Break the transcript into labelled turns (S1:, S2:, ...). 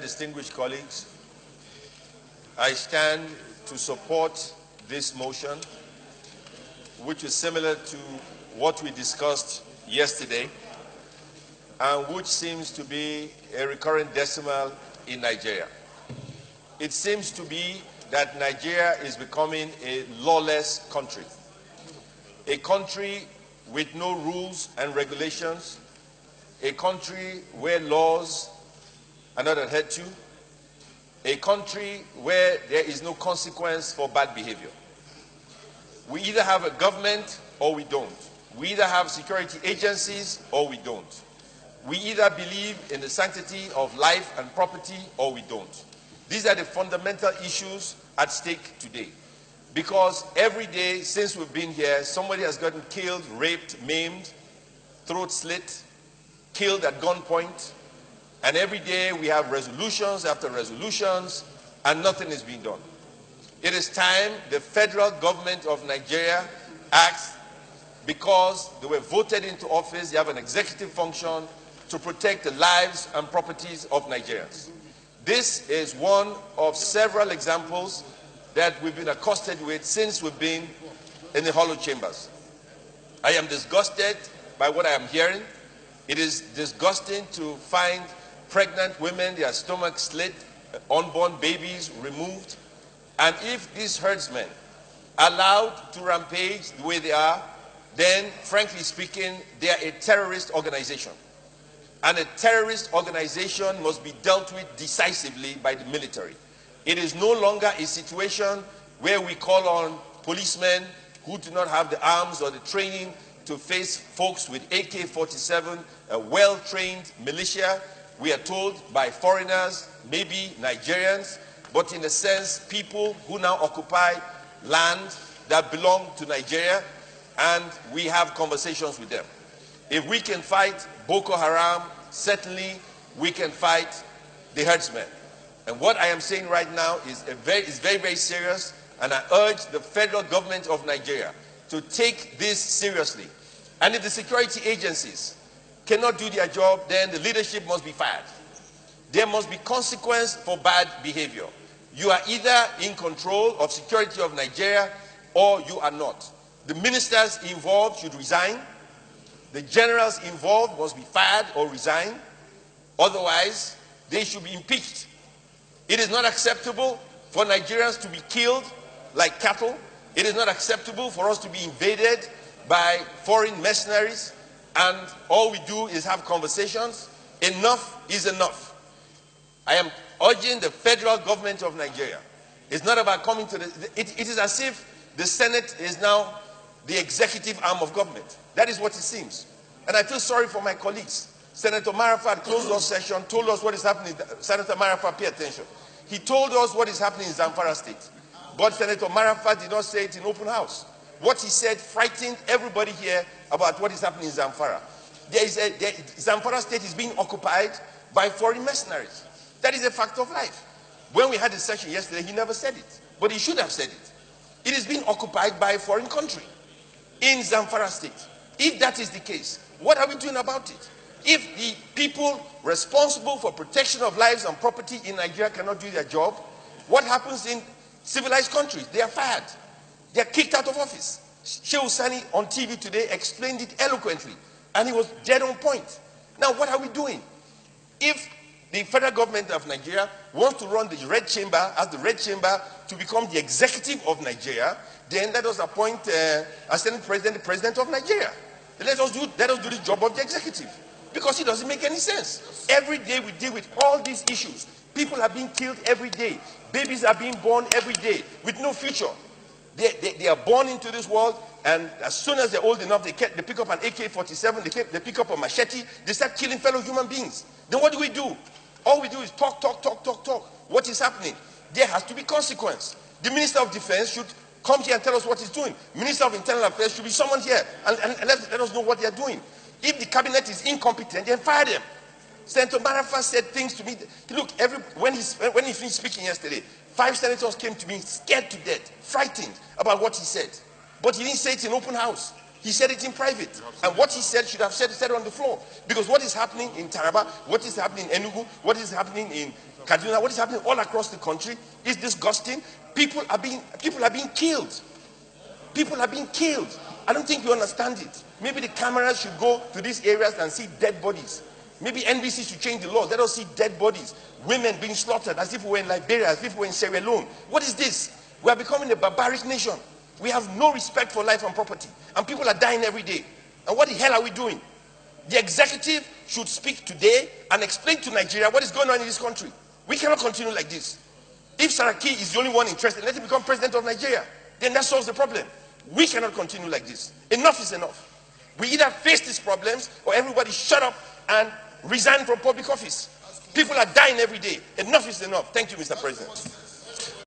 S1: distinguished colleagues, I stand to support this motion, which is similar to what we discussed yesterday, and which seems to be a recurrent decimal in Nigeria. It seems to be that Nigeria is becoming a lawless country, a country with no rules and regulations, a country where laws are not adhered to, a country where there is no consequence for bad behavior. We either have a government or we don't. We either have security agencies or we don't. We either believe in the sanctity of life and property or we don't. These are the fundamental issues at stake today. Because every day since we've been here, somebody has gotten killed, raped, maimed, throat slit, killed at gunpoint, and every day we have resolutions after resolutions, and nothing is being done. It is time the federal government of Nigeria acts, because they were voted into office. They have an executive function to protect the lives and properties of Nigerians. This is one of several examples that we've been accosted with since we've been in the hollow chambers. I am disgusted by what I am hearing. It is disgusting to find pregnant women, their stomachs slit, unborn babies removed. And if these herdsmen are allowed to rampage the way they are, then, frankly speaking, they are a terrorist organization. And a terrorist organization must be dealt with decisively by the military. It is no longer a situation where we call on policemen who do not have the arms or the training to face folks with AK-47, a well-trained militia. We are told by foreigners, maybe Nigerians, but in a sense, people who now occupy land that belong to Nigeria, and we have conversations with them. If we can fight Boko Haram, certainly we can fight the herdsmen. And what I am saying right now is very, very serious, and I urge the federal government of Nigeria to take this seriously. And if the security agencies cannot do their job, then the leadership must be fired. There must be consequence for bad behavior. You are either in control of security of Nigeria or you are not. The ministers involved should resign. The generals involved must be fired or resign. Otherwise, they should be impeached. It is not acceptable for Nigerians to be killed like cattle. It is not acceptable for us to be invaded by foreign mercenaries, and all we do is have conversations. Enough is enough. I am urging the federal government of Nigeria. It's not about coming to it is as if the Senate is now the executive arm of government. That is what it seems. And I feel sorry for my colleagues. Senator Marafat closed our session, told us what is happening. Senator Marafat, pay attention. He told us what is happening in Zamfara State. But Senator Marafat did not say it in open house. What he said frightened everybody here about what is happening in Zamfara. Zamfara State is being occupied by foreign mercenaries. That is a fact of life. When we had a session yesterday, he never said it. But he should have said it. It is being occupied by a foreign country in Zamfara State. If that is the case, what are we doing about it? If the people responsible for protection of lives and property in Nigeria cannot do their job, what happens in civilized countries? They are fired. They are kicked out of office. Shehu Sani on TV today explained it eloquently, and he was dead on point. Now, what are we doing? If the federal government of Nigeria wants to run the Red Chamber as the Red Chamber to become the executive of Nigeria, then let us appoint a Senate President, the President of Nigeria. Let us do the job of the executive, because it doesn't make any sense. Every day we deal with all these issues. People are being killed every day. Babies are being born every day with no future. They are born into this world, and as soon as they're old enough, they pick up an AK-47, they pick up a machete, they start killing fellow human beings. Then what do? All we do is talk. What is happening? There has to be consequence. The Minister of Defense should come here and tell us what he's doing. Minister of Internal Affairs should be someone here and let us know what they're doing. If the cabinet is incompetent, then fire them. Senator Marafat said things to me. Look, when he finished speaking yesterday, 5 senators came to me scared to death, frightened about what he said. But he didn't say it in open house. He said it in private. And what he said should have said it on the floor. Because what is happening in Taraba, what is happening in Enugu, what is happening in Kaduna, what is happening all across the country is disgusting. People are being killed. People are being killed. I don't think you understand it. Maybe the cameras should go to these areas and see dead bodies. Maybe NBC should change the law. Let us see dead bodies. Women being slaughtered as if we were in Liberia, as if we were in Sierra Leone. What is this? We are becoming a barbaric nation. We have no respect for life and property. And people are dying every day. And what the hell are we doing? The executive should speak today and explain to Nigeria what is going on in this country. We cannot continue like this. If Saraki is the only one interested, let him become president of Nigeria. Then that solves the problem. We cannot continue like this. Enough is enough. We either face these problems or everybody shut up and resign from public office. People are dying every day. Enough is enough. Thank you, Mr. President.